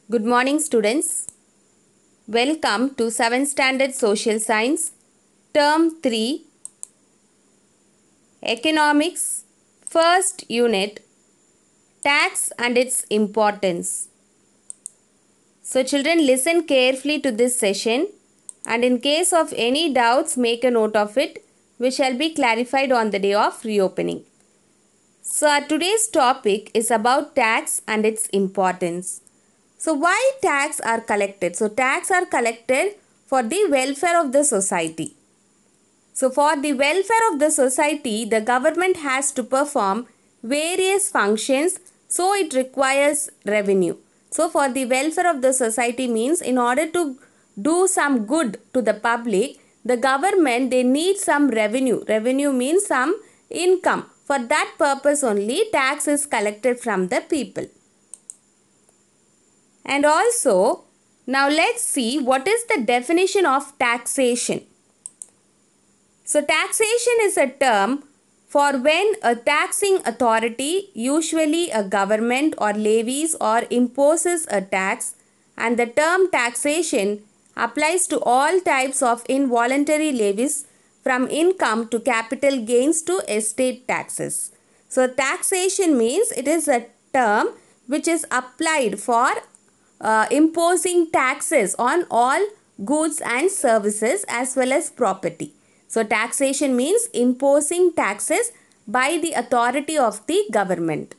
Good morning, students. Welcome to 7th Standard Social Science, Term 3, Economics, First Unit, Tax and its Importance. So, children, listen carefully to this session, and in case of any doubts, make a note of it, which shall be clarified on the day of reopening. So, our today's topic is about tax and its importance. So, why tax are collected? So, tax are collected for the welfare of the society. So, for the welfare of the society, the government has to perform various functions, so it requires revenue. So, for the welfare of the society means in order to do some good to the public, the government, they need some revenue. Revenue means some income. For that purpose only, tax is collected from the people. And also, now let's see what is the definition of taxation. So, taxation is a term for when a taxing authority, usually a government, or levies or imposes a tax, and the term taxation applies to all types of involuntary levies from income to capital gains to estate taxes. So, taxation means it is a term which is applied for imposing taxes on all goods and services as well as property. So, taxation means imposing taxes by the authority of the government.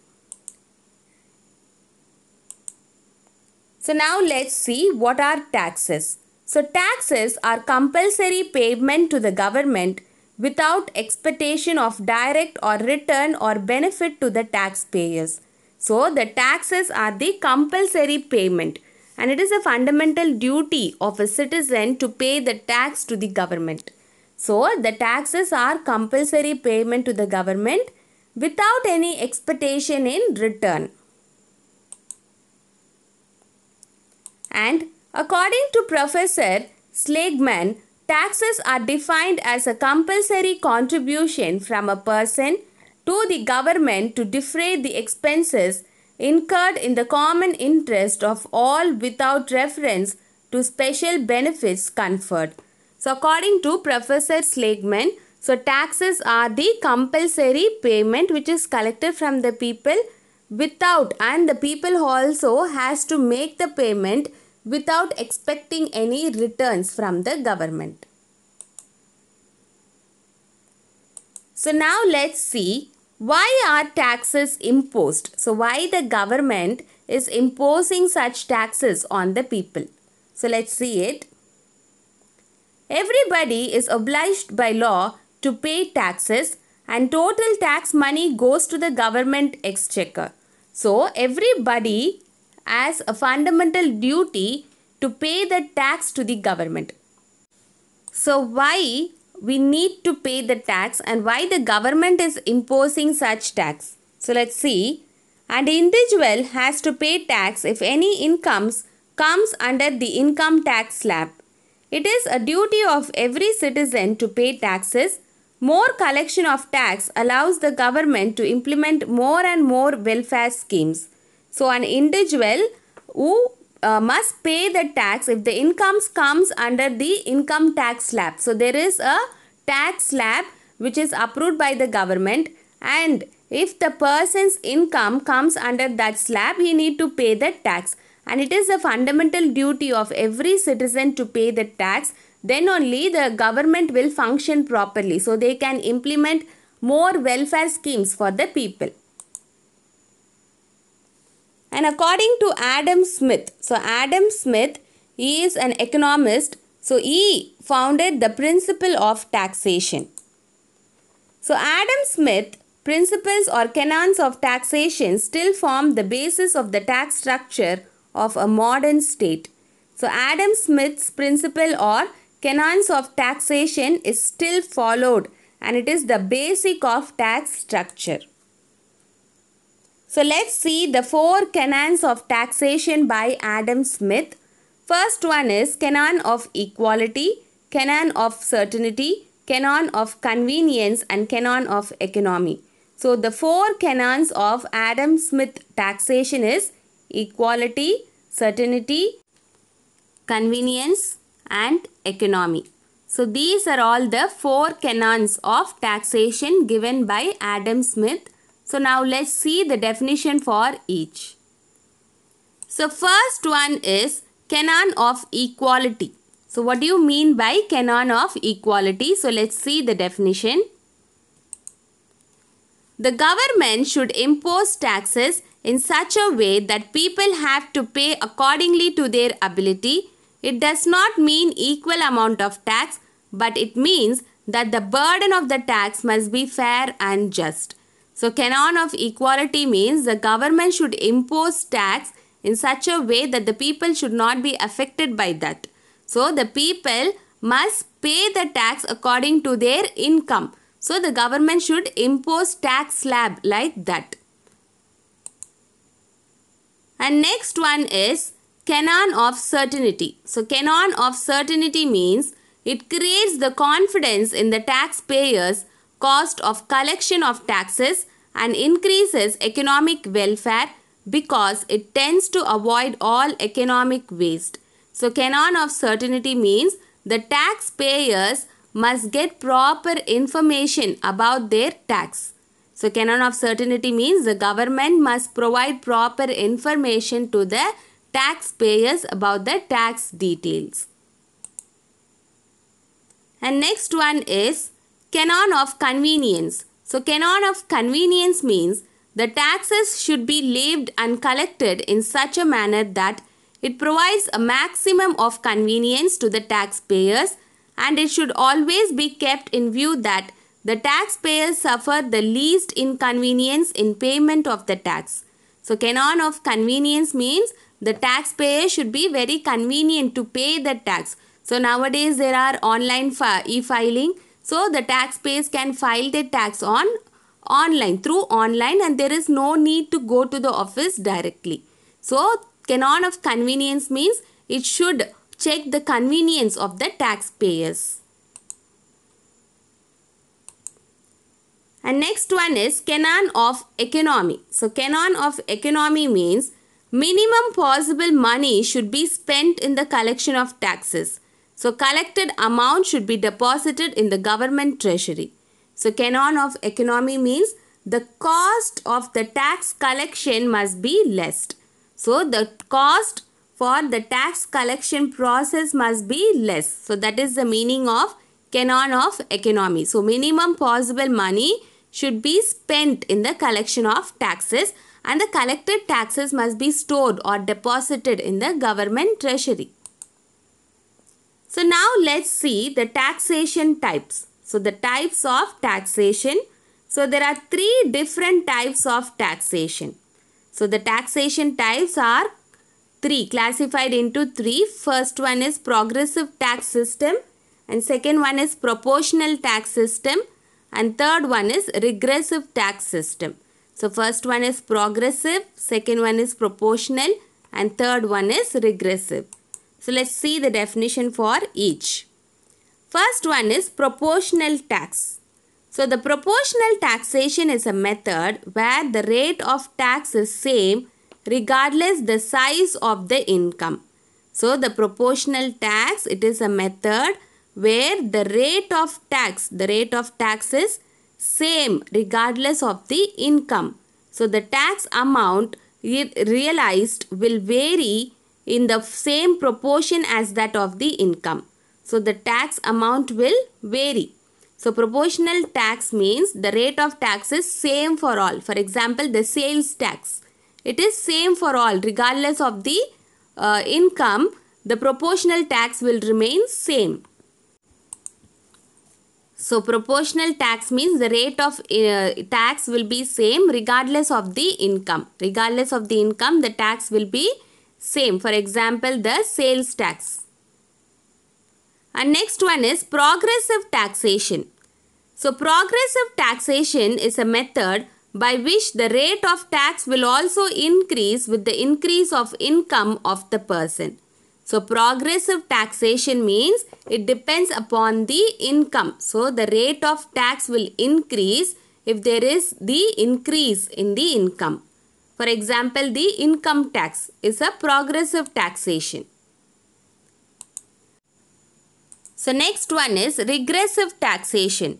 So, now let's see what are taxes. So, taxes are compulsory payment to the government without expectation of direct or return or benefit to the taxpayers. So, the taxes are the compulsory payment, and it is a fundamental duty of a citizen to pay the tax to the government. So, the taxes are compulsory payment to the government without any expectation in return. And according to Professor Seligman, taxes are defined as a compulsory contribution from a person to the government to defray the expenses incurred in the common interest of all without reference to special benefits conferred. So, according to Professor Seligman, so taxes are the compulsory payment which is collected from the people without, and the people also has to make the payment without expecting any returns from the government. So, now let's see why are taxes imposed. So, why the government is imposing such taxes on the people. So, let's see it. Everybody is obliged by law to pay taxes, and total tax money goes to the government exchequer. So, everybody has a fundamental duty to pay the tax to the government. So, why we need to pay the tax and why the government is imposing such tax? So, let's see. An individual has to pay tax if any incomes comes under the income tax slab. It is a duty of every citizen to pay taxes. More collection of tax allows the government to implement more and more welfare schemes. So, an individual who must pay the tax if the incomes comes under the income tax slab. So, there is a tax slab which is approved by the government, and if the person's income comes under that slab, he need to pay the tax. And it is a fundamental duty of every citizen to pay the tax. Then only the government will function properly. So, they can implement more welfare schemes for the people. And according to Adam Smith, so Adam Smith is an economist. So, he founded the principle of taxation. So, Adam Smith principles or canons of taxation still form the basis of the tax structure of a modern state. So, Adam Smith's principle or canons of taxation is still followed, and it is the basic of tax structure. So, let's see the 4 canons of taxation by Adam Smith. First one is canon of equality, canon of certainty, canon of convenience, and canon of economy. So, the 4 canons of Adam Smith taxation is equality, certainty, convenience, and economy. So these are all the 4 canons of taxation given by Adam Smith. So now let's see the definition for each. So first one is canon of equality. So what do you mean by canon of equality? So let's see the definition. The government should impose taxes in such a way that people have to pay accordingly to their ability. It does not mean equal amount of tax, but it means that the burden of the tax must be fair and just. So canon of equality means the government should impose tax in such a way that the people should not be affected by that. So the people must pay the tax according to their income. So the government should impose tax slab like that. And next one is canon of certainty. So canon of certainty means it creates the confidence in the taxpayers' cost of collection of taxes and increases economic welfare because it tends to avoid all economic waste. So canon of certainty means the taxpayers must get proper information about their tax. So canon of certainty means the government must provide proper information to the taxpayers about the tax details. And next one is canon of convenience. So canon of convenience means the taxes should be levied and collected in such a manner that it provides a maximum of convenience to the taxpayers, and it should always be kept in view that the taxpayers suffer the least inconvenience in payment of the tax. So canon of convenience means the taxpayer should be very convenient to pay the tax. So nowadays there are online e-filing. So the taxpayers can file their tax through online, and there is no need to go to the office directly. So canon of convenience means it should check the convenience of the taxpayers. And next one is canon of economy. So canon of economy means minimum possible money should be spent in the collection of taxes. So collected amount should be deposited in the government treasury. So canon of economy means the cost of the tax collection must be less. So the cost for the tax collection process must be less. So that is the meaning of canon of economy. So minimum possible money should be spent in the collection of taxes, and the collected taxes must be stored or deposited in the government treasury. So now let's see the taxation types. So the types of taxation. So there are 3 different types of taxation. So the taxation types are 3, classified into 3. First one is progressive tax system, and second one is proportional tax system, and third one is regressive tax system. So first one is progressive, second one is proportional, and third one is regressive. So let's see the definition for each. First one is proportional tax. So the proportional taxation is a method where the rate of tax is same regardless the size of the income. So the proportional tax, it is a method where the rate of tax is same regardless of the income. So the tax amount realized will vary in the same proportion as that of the income. So the tax amount will vary. So proportional tax means the rate of tax is same for all. For example, the sales tax. It is same for all regardless of the income. The proportional tax will remain same. So proportional tax means the rate of tax will be same regardless of the income. Regardless of the income, the tax will be same. For example, the sales tax. And next one is progressive taxation. So progressive taxation is a method by which the rate of tax will also increase with the increase of income of the person. So progressive taxation means it depends upon the income. So the rate of tax will increase if there is the increase in the income. For example, the income tax is a progressive taxation. So next one is regressive taxation.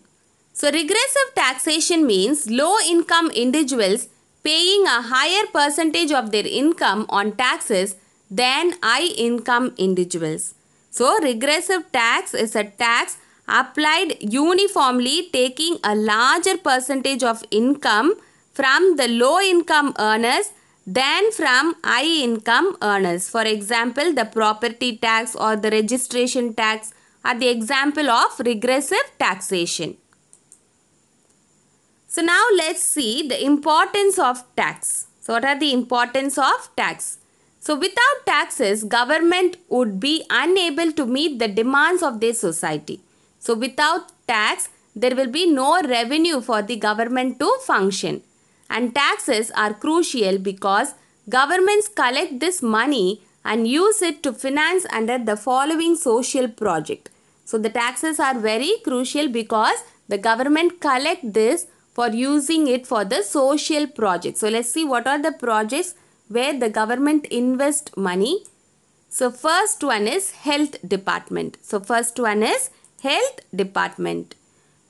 So regressive taxation means low income individuals paying a higher percentage of their income on taxes than high income individuals. So regressive tax is a tax applied uniformly, taking a larger percentage of income from the low income earners than from high income earners. For example, the property tax or the registration tax are the example of regressive taxation. So now let's see the importance of tax. So what are the importance of tax? So without taxes, government would be unable to meet the demands of their society. So without tax, there will be no revenue for the government to function. And taxes are crucial because governments collect this money and use it to finance under the following social project. So the taxes are very crucial because the government collect this for using it for the social project. So let's see what are the projects where the government invest money. So first one is health department. So first one is health department.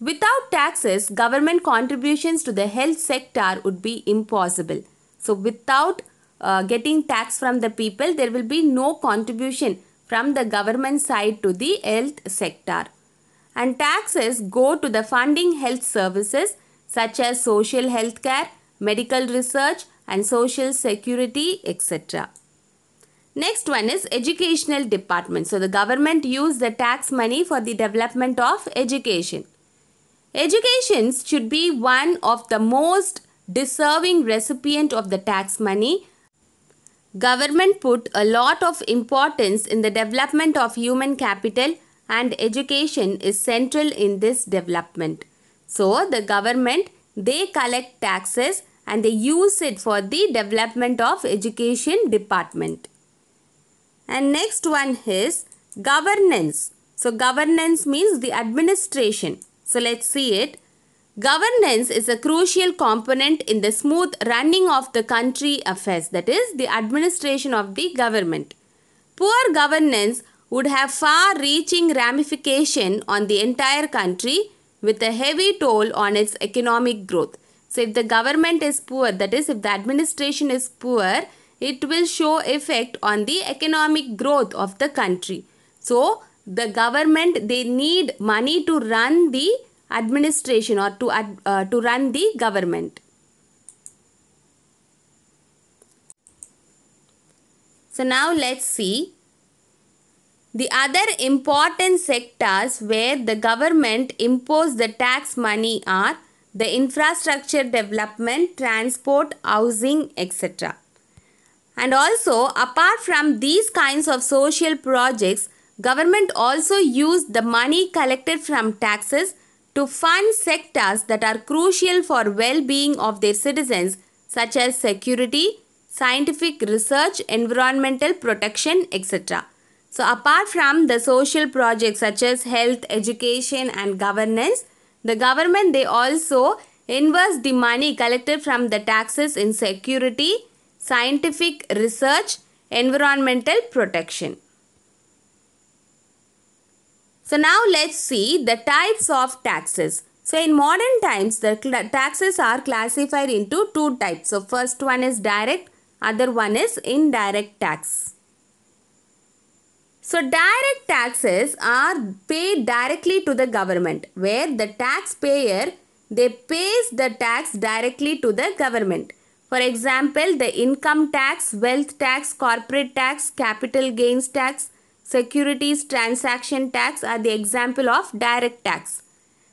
Without taxes, government contributions to the health sector would be impossible. So without getting tax from the people, there will be no contribution from the government side to the health sector. And taxes go to the funding health services such as social health care, medical research and social security, etc. Next one is educational department. So the government use the tax money for the development of education. Education should be one of the most deserving recipient of the tax money. Government put a lot of importance in the development of human capital and education is central in this development. So the government, they collect taxes and they use it for the development of education department. And next one is governance. So governance means the administration. So let's see it. Governance is a crucial component in the smooth running of the country affairs, that is the administration of the government. Poor governance would have far-reaching ramification on the entire country with a heavy toll on its economic growth. So if the government is poor, that is if the administration is poor, it will show effect on the economic growth of the country. So the government, they need money to run the administration or to run the government. So now let's see the other important sectors where the government impose the tax money are the infrastructure development, transport, housing, etc. And also apart from these kinds of social projects, government also use the money collected from taxes to fund sectors that are crucial for well-being of their citizens such as security, scientific research, environmental protection, etc. So apart from the social projects such as health, education and governance, the government, they also invest the money collected from the taxes in security, scientific research, environmental protection. So now let's see the types of taxes. So in modern times, the taxes are classified into two types. So first one is direct, other one is indirect tax. So direct taxes are paid directly to the government, where the taxpayer, they pays the tax directly to the government. For example, the income tax, wealth tax, corporate tax, capital gains tax, securities transaction tax are the example of direct tax.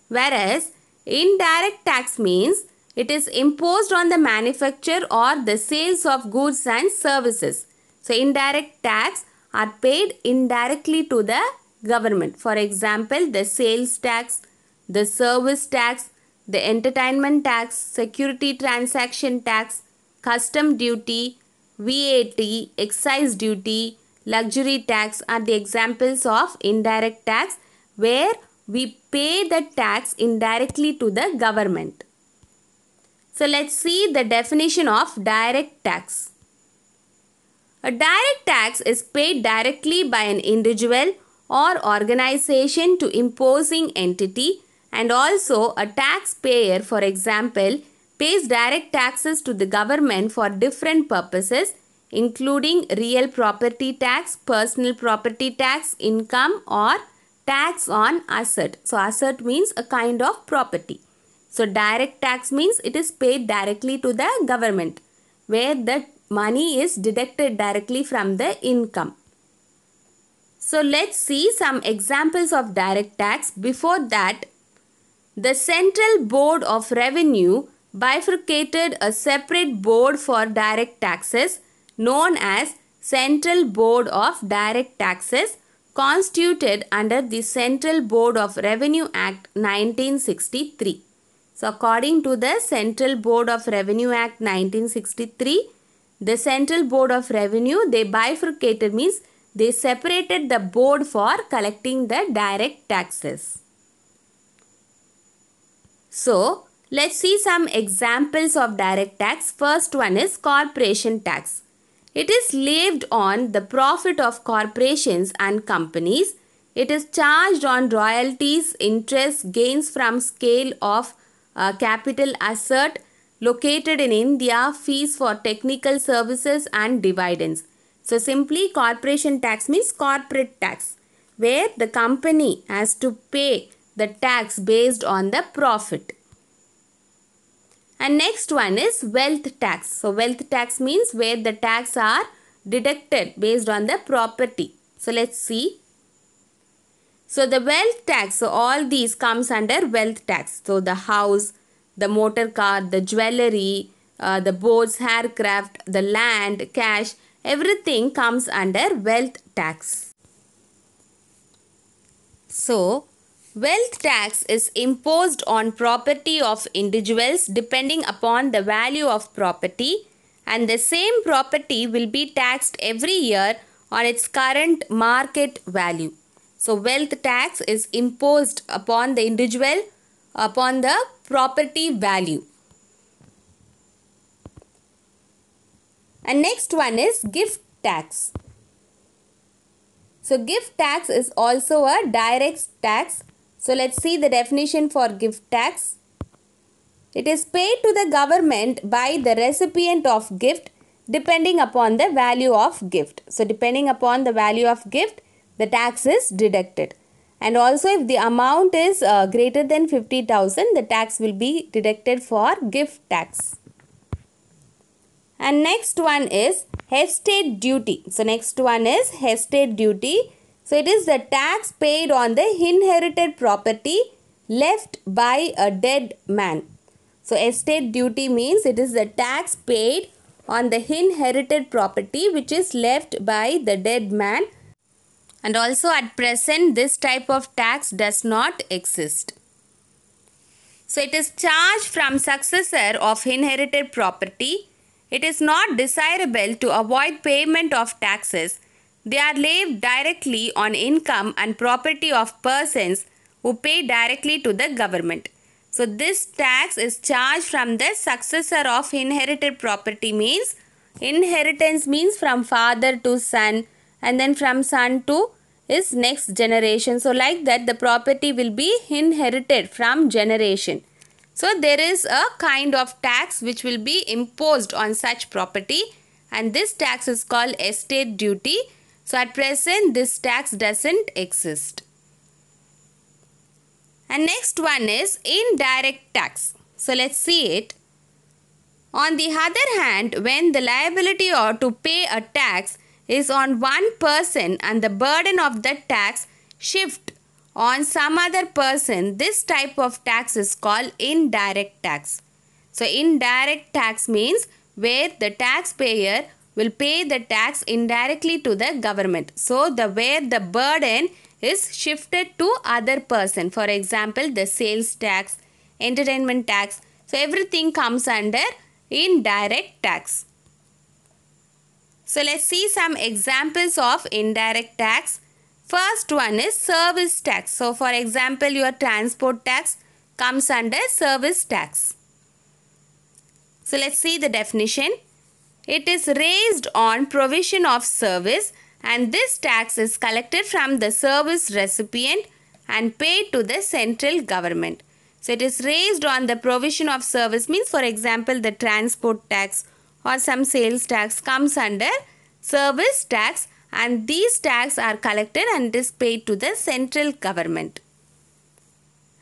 Whereas indirect tax means it is imposed on the manufacture or the sales of goods and services. So indirect tax are paid indirectly to the government. For example, the sales tax, the service tax, the entertainment tax, security transaction tax, custom duty, VAT, excise duty, luxury tax are the examples of indirect tax where we pay the tax indirectly to the government. So let's see the definition of direct tax. A direct tax is paid directly by an individual or organization to imposing entity, and also a taxpayer, for example, pays direct taxes to the government for different purposes, including real property tax, personal property tax, income, or tax on asset. So asset means a kind of property. So direct tax means it is paid directly to the government, where the money is deducted directly from the income. So let's see some examples of direct tax. Before that, the Central Board of Revenue bifurcated a separate board for direct taxes known as Central Board of Direct Taxes, constituted under the Central Board of Revenue Act 1963. So according to the Central Board of Revenue Act 1963, the Central Board of Revenue, they bifurcated means they separated the board for collecting the direct taxes. So let's see some examples of direct tax. First one is corporation tax. It is levied on the profit of corporations and companies. It is charged on royalties, interest, gains from scale of capital asset located in India, fees for technical services and dividends. So simply corporation tax means corporate tax, where the company has to pay the tax based on the profit. And next one is wealth tax. So wealth tax means where the tax are deducted based on the property. So let's see. So the wealth tax, so all these comes under wealth tax. So the house, the motor car, the jewelry, the boats, aircraft, the land, cash, everything comes under wealth tax. So wealth tax is imposed on property of individuals depending upon the value of property, and the same property will be taxed every year on its current market value. So wealth tax is imposed upon the individual upon the property value. And next one is gift tax. So gift tax is also a direct tax. So let's see the definition for gift tax. It is paid to the government by the recipient of gift depending upon the value of gift. So depending upon the value of gift, the tax is deducted. And also if the amount is greater than 50,000, the tax will be deducted for gift tax. And next one is estate duty. So next one is estate duty. So it is the tax paid on the inherited property left by a dead man. So estate duty means it is the tax paid on the inherited property which is left by the dead man. And also at present this type of tax does not exist. So it is charged from successor of inherited property. It is not desirable to avoid payment of taxes. They are levied directly on income and property of persons who pay directly to the government. So this tax is charged from the successor of inherited property means inheritance means from father to son, and then from son to his next generation. So like that the property will be inherited from generation. So there is a kind of tax which will be imposed on such property, and this tax is called estate duty. So at present this tax doesn't exist. And next one is indirect tax. So let's see it. On the other hand, when the liability or to pay a tax is on one person and the burden of that tax shift on some other person, this type of tax is called indirect tax. So indirect tax means where the taxpayer will pay the tax indirectly to the government. So where the burden is shifted to other person. For example, the sales tax, entertainment tax. So everything comes under indirect tax. So let's see some examples of indirect tax. First one is service tax. So for example, your transport tax comes under service tax. So let's see the definition. It is raised on provision of service, and this tax is collected from the service recipient and paid to the central government. So it is raised on the provision of service means, for example, the transport tax or some sales tax comes under service tax, and these tax are collected and is paid to the central government.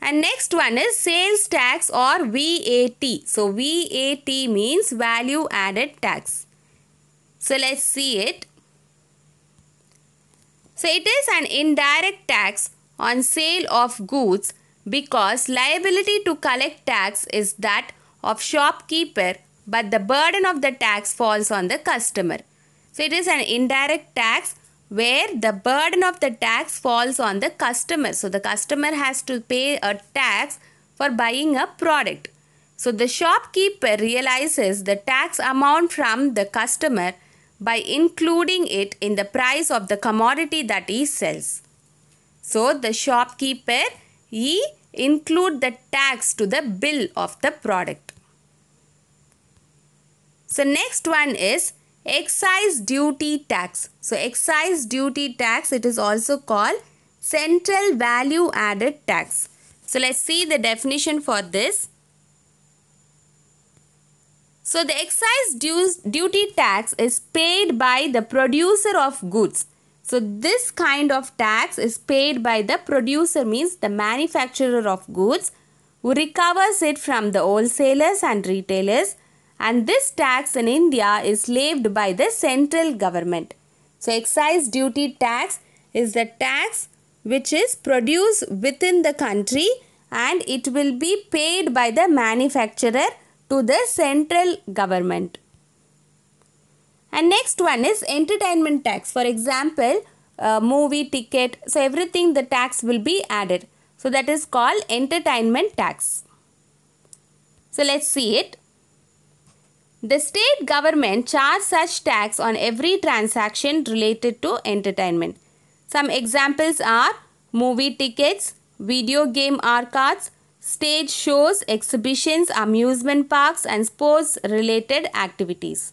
And next one is sales tax or VAT. So VAT means value added tax. So let's see it. So it is an indirect tax on sale of goods because liability to collect tax is that of shopkeeper, but the burden of the tax falls on the customer. So it is an indirect tax where the burden of the tax falls on the customer. So the customer has to pay a tax for buying a product. So the shopkeeper realizes the tax amount from the customer by including it in the price of the commodity that he sells. So the shopkeeper, he include the tax to the bill of the product. So next one is excise duty tax. So excise duty tax, it is also called central value added tax. So let's see the definition for this. So the excise duty tax is paid by the producer of goods. So this kind of tax is paid by the producer, means the manufacturer of goods, who recovers it from the wholesalers and retailers, and this tax in India is levied by the central government. So excise duty tax is the tax which is produced within the country and it will be paid by the manufacturer to the central government. And next one is entertainment tax. For example, movie ticket, so everything the tax will be added. So that is called entertainment tax. So let's see it. The state government charges such tax on every transaction related to entertainment. Some examples are movie tickets, video game arcades, stage shows, exhibitions, amusement parks and sports related activities.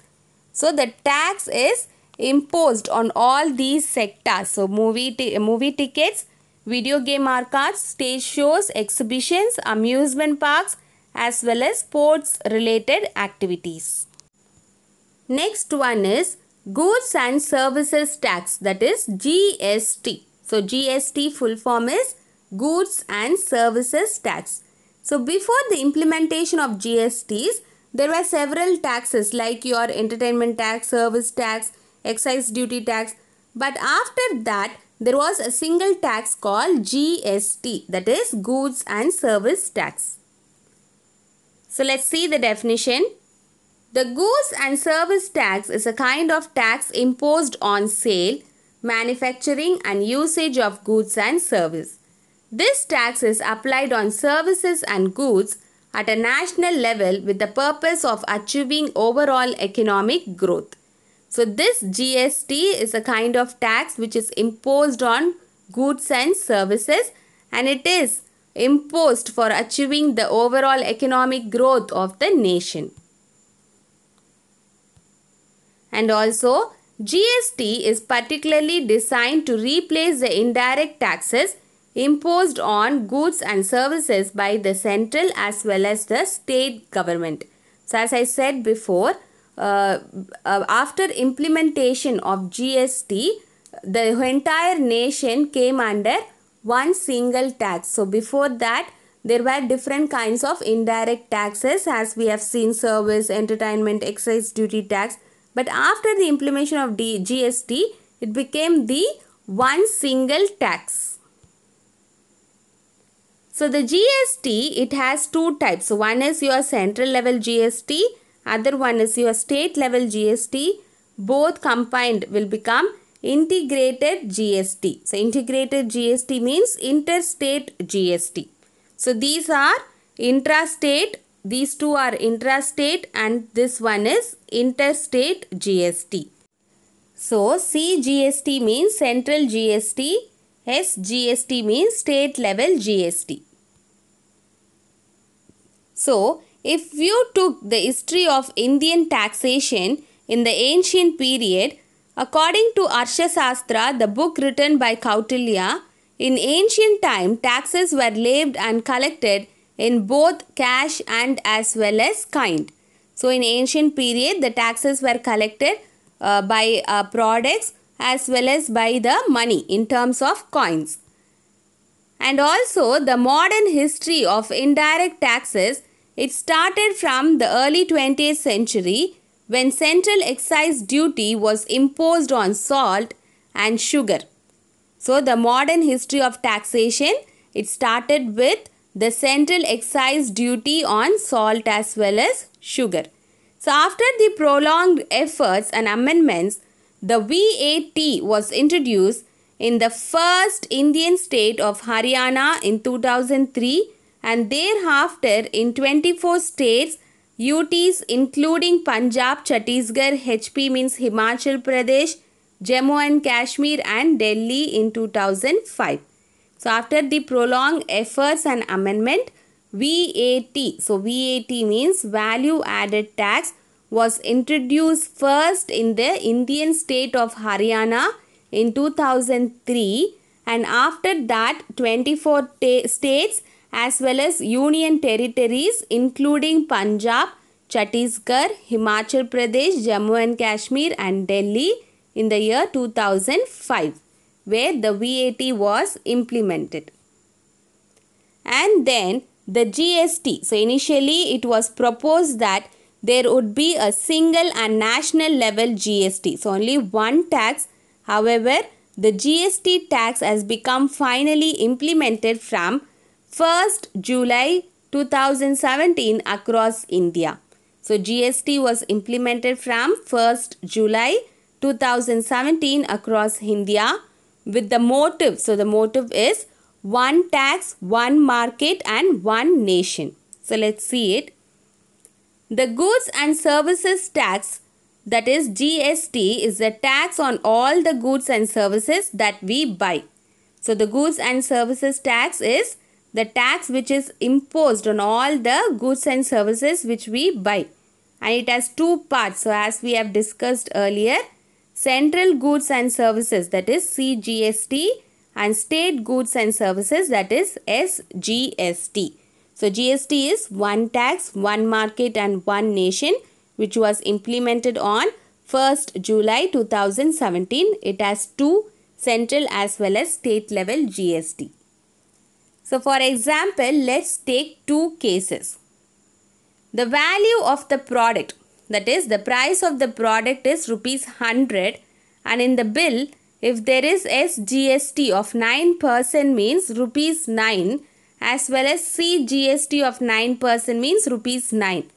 So the tax is imposed on all these sectors. So movie tickets, video game arcades, stage shows, exhibitions, amusement parks as well as sports related activities. Next one is goods and services tax, that is GST. So GST full form is goods and services tax. So before the implementation of GSTs, there were several taxes like your entertainment tax, service tax, excise duty tax. But after that, there was a single tax called GST, that is goods and service tax. So let's see the definition. The goods and service tax is a kind of tax imposed on sale, manufacturing and usage of goods and service. This tax is applied on services and goods at a national level with the purpose of achieving overall economic growth. So this GST is a kind of tax which is imposed on goods and services, and it is imposed for achieving the overall economic growth of the nation. And also GST is particularly designed to replace the indirect taxes imposed on goods and services by the central as well as the state government. So as I said before, after implementation of GST, the entire nation came under one single tax. So before that, there were different kinds of indirect taxes, as we have seen: service, entertainment, excise duty tax. But after the implementation of GST, it became the one single tax. So the GST, it has two types. So one is your central level GST, other one is your state level GST. Both combined will become integrated GST. So integrated GST means interstate GST. So these are intrastate, these two are intrastate, and this one is interstate GST. So CGST means central GST, SGST means state level GST. So If you took the history of Indian taxation in the ancient period, according to Arthashastra, the book written by Kautilya, in ancient time taxes were levied and collected in both cash and as well as kind. So in ancient period the taxes were collected by products as well as by the money in terms of coins. And also the modern history of indirect taxes, it started from the early 20th century when central excise duty was imposed on salt and sugar. So the modern history of taxation, it started with the central excise duty on salt as well as sugar. So after the prolonged efforts and amendments, the VAT was introduced in the first Indian state of Haryana in 2003 and thereafter in 24 states, UTs including Punjab, Chhattisgarh, HP means Himachal Pradesh, Jammu and Kashmir and Delhi in 2005. So after the prolonged efforts and amendment, VAT, so VAT means value added tax, was introduced first in the Indian state of Haryana in 2003 and after that 24 states as well as union territories including Punjab, Chhattisgarh, Himachal Pradesh, Jammu and Kashmir and Delhi in the year 2005 where the VAT was implemented. And then the GST. So initially it was proposed that there would be a single and national level GST. So only one tax. However, the GST tax has become finally implemented from 1st July 2017 across India. So GST was implemented from 1st July 2017 across India with the motive. So the motive is one tax, one market and one nation. So let's see it. The goods and services tax, that is GST, is the tax on all the goods and services that we buy. So the goods and services tax is the tax which is imposed on all the goods and services which we buy. And it has two parts. So as we have discussed earlier, central goods and services, that is CGST, and state goods and services, that is SGST. So GST is one tax, one market and one nation, which was implemented on 1st July 2017. It has two central as well as state level GST. So for example, let's take two cases. The value of the product, that is the price of the product is rupees 100 and in the bill if there is SGST of 9% means rupees 9 as well as CGST of 9% means rupees 9.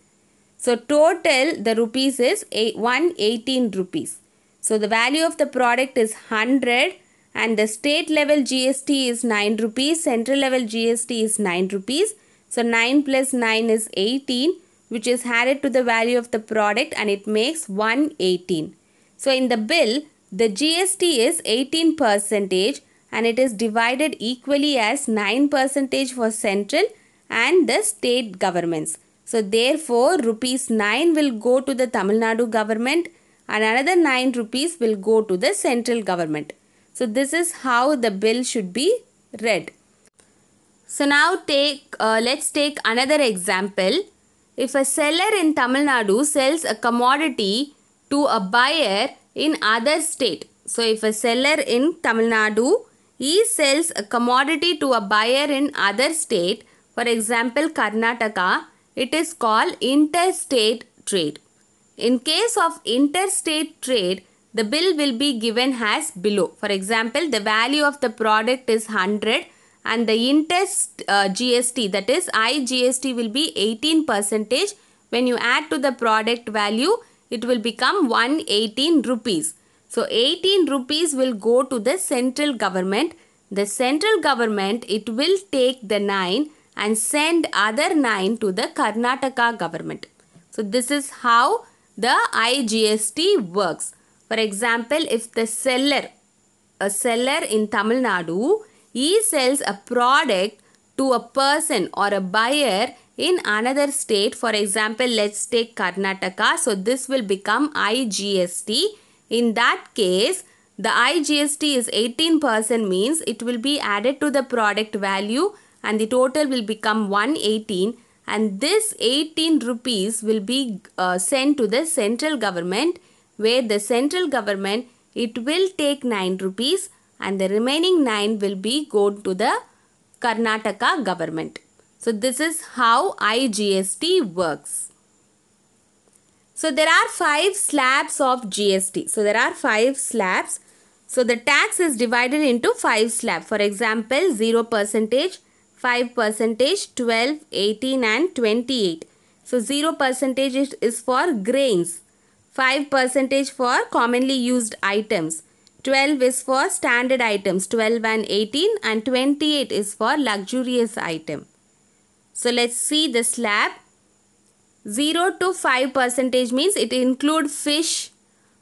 So total the rupees is 118 rupees. So the value of the product is 100 and the state level GST is 9 rupees, central level GST is 9 rupees. So 9 plus 9 is 18, which is added to the value of the product and it makes 118. So in the bill, the GST is 18% and it is divided equally as 9% for central and the state governments. So therefore, rupees 9 will go to the Tamil Nadu government and another 9 rupees will go to the central government. So this is how the bill should be read. So now let's take another example. If a seller in Tamil Nadu sells a commodity to a buyer in other state. So if a seller in Tamil Nadu, he sells a commodity to a buyer in other state, for example Karnataka, it is called interstate trade. In case of interstate trade, the bill will be given as below. For example, the value of the product is 100 and the GST, that is IGST, will be 18%. When you add to the product value, it will become 118 rupees. So 18 rupees will go to the central government. The central government, it will take the 9 and send other 9 to the Karnataka government. So this is how the IGST works. For example, if the seller in Tamil Nadu, he sells a product to a person or a buyer in another state. For example, let's take Karnataka. So this will become IGST. In that case, the IGST is 18%, means it will be added to the product value and the total will become 118, and this 18 rupees will be sent to the central government, where the central government, it will take 9 rupees and the remaining 9 will be go to the Karnataka government. So this is how IGST works. So there are 5 slabs of GST. So there are 5 slabs. So the tax is divided into 5 slabs. For example, 0%, 5%, 12, 18 and 28. So 0% is for grains, 5% for commonly used items, 12 is for standard items, 12 and 18, and 28 is for luxurious item. So let's see the slab. 0 to 5% means it includes fish,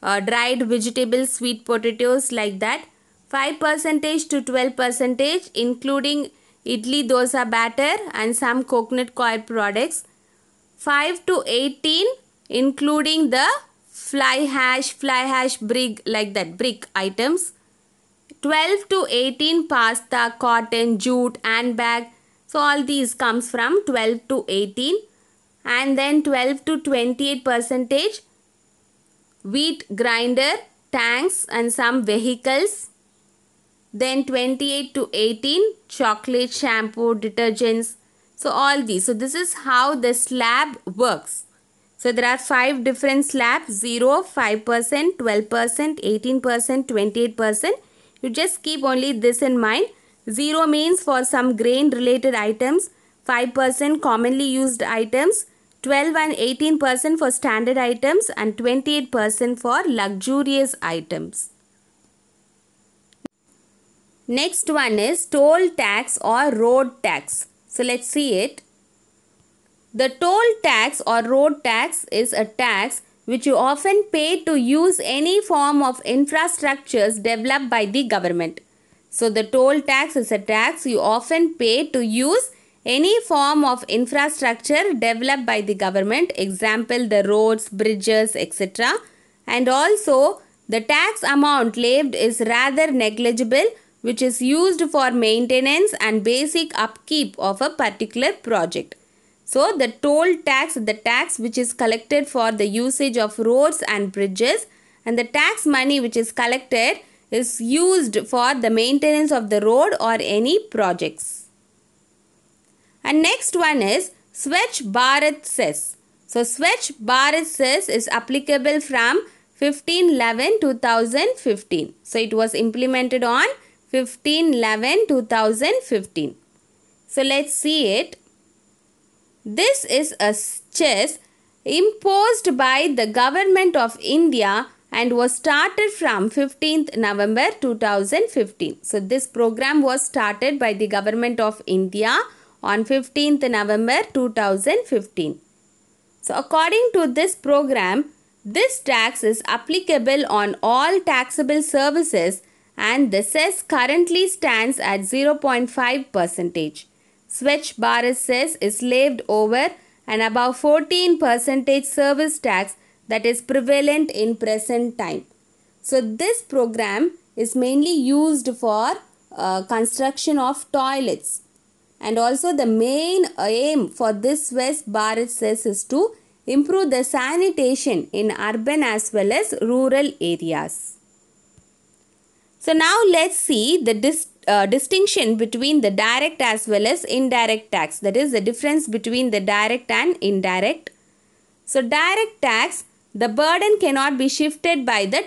dried vegetables, sweet potatoes, like that. 5% to 12% including idli dosa batter and some coconut coir products. 5 to 18 including the fly hash brick, like that, brick items. 12 to 18 pasta, cotton, jute, handbag. So all these comes from 12 to 18. And then 12 to 28% wheat grinder, tanks and some vehicles. Then 28 to 18 chocolate, shampoo, detergents. So all these. So this is how the slab works. So there are 5 different slabs: 0, 5%, 12%, 18%, 28%. You just keep only this in mind. 0 means for some grain related items, 5% commonly used items, 12 and 18% for standard items, and 28% for luxurious items. Next one is toll tax or road tax. So let's see it. The toll tax or road tax is a tax which you often pay to use any form of infrastructures developed by the government. So the toll tax is a tax you often pay to use any form of infrastructure developed by the government. Example, the roads, bridges, etc. And also the tax amount levied is rather negligible, which is used for maintenance and basic upkeep of a particular project. So the toll tax, the tax which is collected for the usage of roads and bridges, and the tax money which is collected is used for the maintenance of the road or any projects. And next one is Swachh Bharat Cess. So Swachh Bharat Cess is applicable from 15/11/2015. So it was implemented on 15/11/2015. So let's see it. This is a cess imposed by the government of India and was started from 15th November 2015. So this program was started by the government of India on 15th November 2015. So according to this program, this tax is applicable on all taxable services and the cess currently stands at 0.5%. Swachh Bharat cess is levied over and above 14% service tax that is prevalent in present time. So this program is mainly used for construction of toilets. And also the main aim for this Swachh Bharat cess is to improve the sanitation in urban as well as rural areas. So now let's see the distinction between the direct as well as indirect tax. That is the difference between the direct and indirect. So direct tax, the burden cannot be shifted by the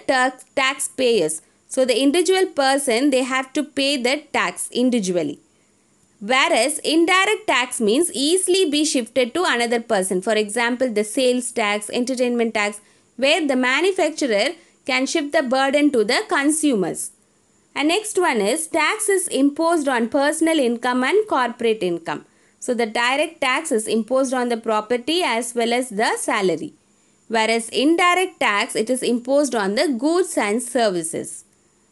taxpayers. So the individual person, they have to pay the tax individually. Whereas indirect tax means easily be shifted to another person. For example, the sales tax, entertainment tax, where the manufacturer can shift the burden to the consumers. And next one is tax is imposed on personal income and corporate income. So the direct tax is imposed on the property as well as the salary. Whereas indirect tax, it is imposed on the goods and services.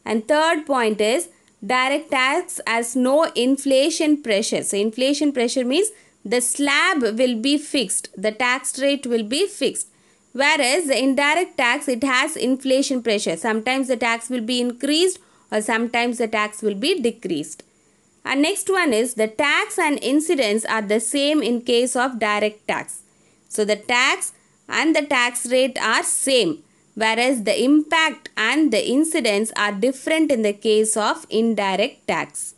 And third point is direct tax has no inflation pressure. So inflation pressure means the slab will be fixed, the tax rate will be fixed. Whereas the indirect tax, it has inflation pressure. Sometimes the tax will be increased or sometimes the tax will be decreased. And next one is the tax and incidence are the same in case of direct tax. So the tax and the tax rate are same, whereas the impact and the incidence are different in the case of indirect tax.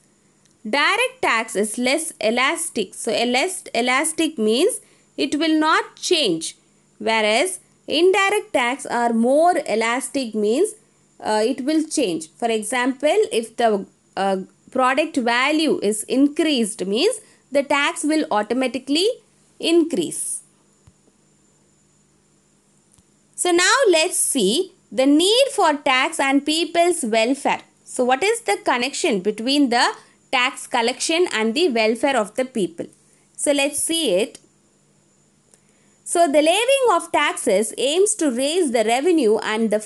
Direct tax is less elastic. So less elastic means it will not change, whereas indirect tax are more elastic means it will change. For example, if the product value is increased means the tax will automatically increase. So now let's see the need for tax and people's welfare. So what is the connection between the tax collection and the welfare of the people? So let's see it. So the levying of taxes aims to raise the revenue and to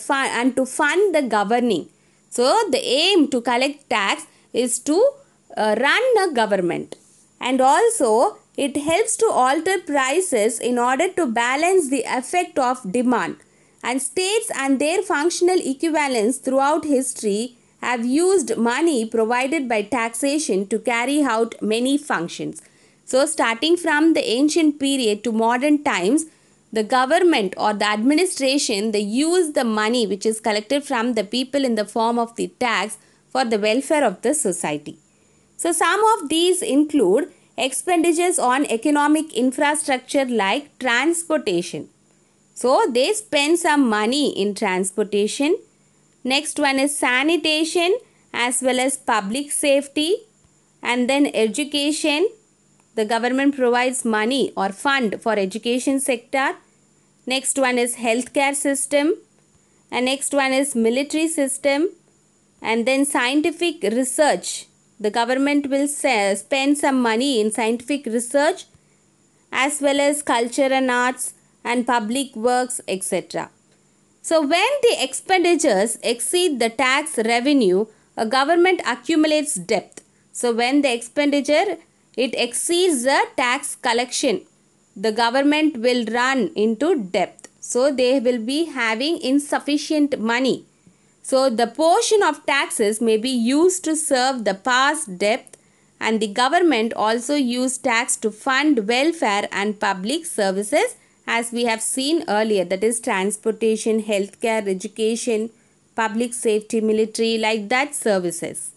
fund the governing. So the aim to collect tax is to run a government, and also it helps to alter prices in order to balance the effect of demand, and states and their functional equivalents throughout history have used money provided by taxation to carry out many functions. So starting from the ancient period to modern times, the government or the administration, they use the money which is collected from the people in the form of the tax for the welfare of the society. So some of these include expenditures on economic infrastructure like transportation. So they spend some money in transportation. Next one is sanitation as well as public safety, and then education. The government provides money or fund for education sector. Next one is healthcare system, and next one is military system, and then scientific research. The government will spend some money in scientific research as well as culture and arts and public works, etc. So when the expenditures exceed the tax revenue, a government accumulates debt. So when the expenditure it exceeds the tax collection, the government will run into debt. So they will be having insufficient money. So the portion of taxes may be used to serve the past debt, and the government also use tax to fund welfare and public services, as we have seen earlier, that is transportation, healthcare, education, public safety, military, like that services.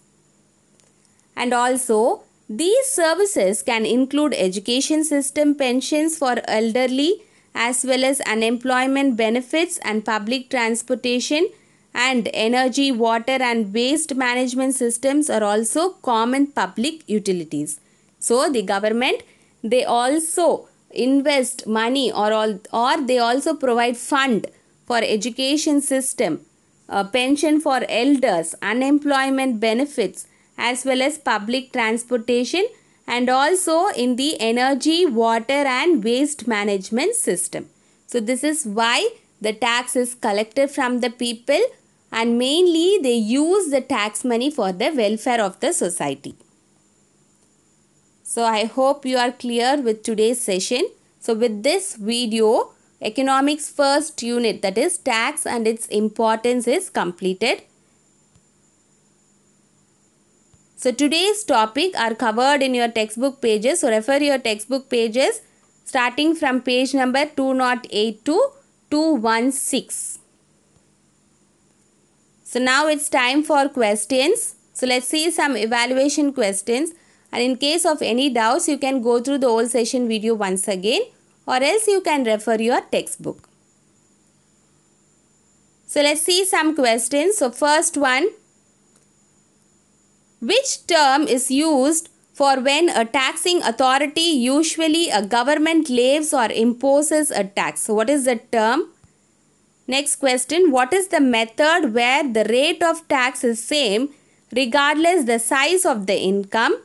And also these services can include education system, pensions for elderly, as well as unemployment benefits and public transportation, and energy, water and waste management systems are also common public utilities. So the government, they also invest money or they also provide fund for education system, pension for elders, unemployment benefits, as well as public transportation, and also in the energy, water and waste management system. So this is why the tax is collected from the people, and mainly they use the tax money for the welfare of the society. So I hope you are clear with today's session. So with this video, economics first unit, that is tax and its importance, is completed. So today's topic are covered in your textbook pages. So refer your textbook pages starting from page number 208 to 216. So now it's time for questions. So let's see some evaluation questions, and in case of any doubts you can go through the whole session video once again, or else you can refer your textbook. So let's see some questions. So first one, which term is used for when a taxing authority, usually a government, levies or imposes a tax? So what is the term? Next question, what is the method where the rate of tax is same regardless the size of the income?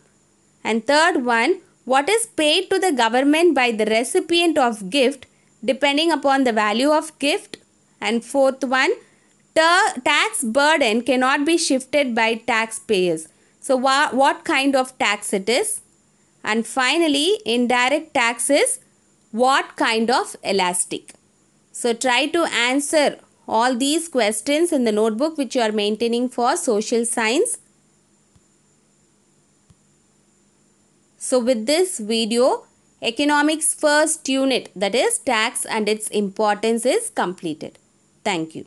And third one, what is paid to the government by the recipient of gift depending upon the value of gift? And fourth one, tax burden cannot be shifted by taxpayers. So what kind of tax it is? And finally, indirect tax is what kind of elastic? So try to answer all these questions in the notebook which you are maintaining for social science. So with this video, economics first unit, that is tax and its importance, is completed. Thank you.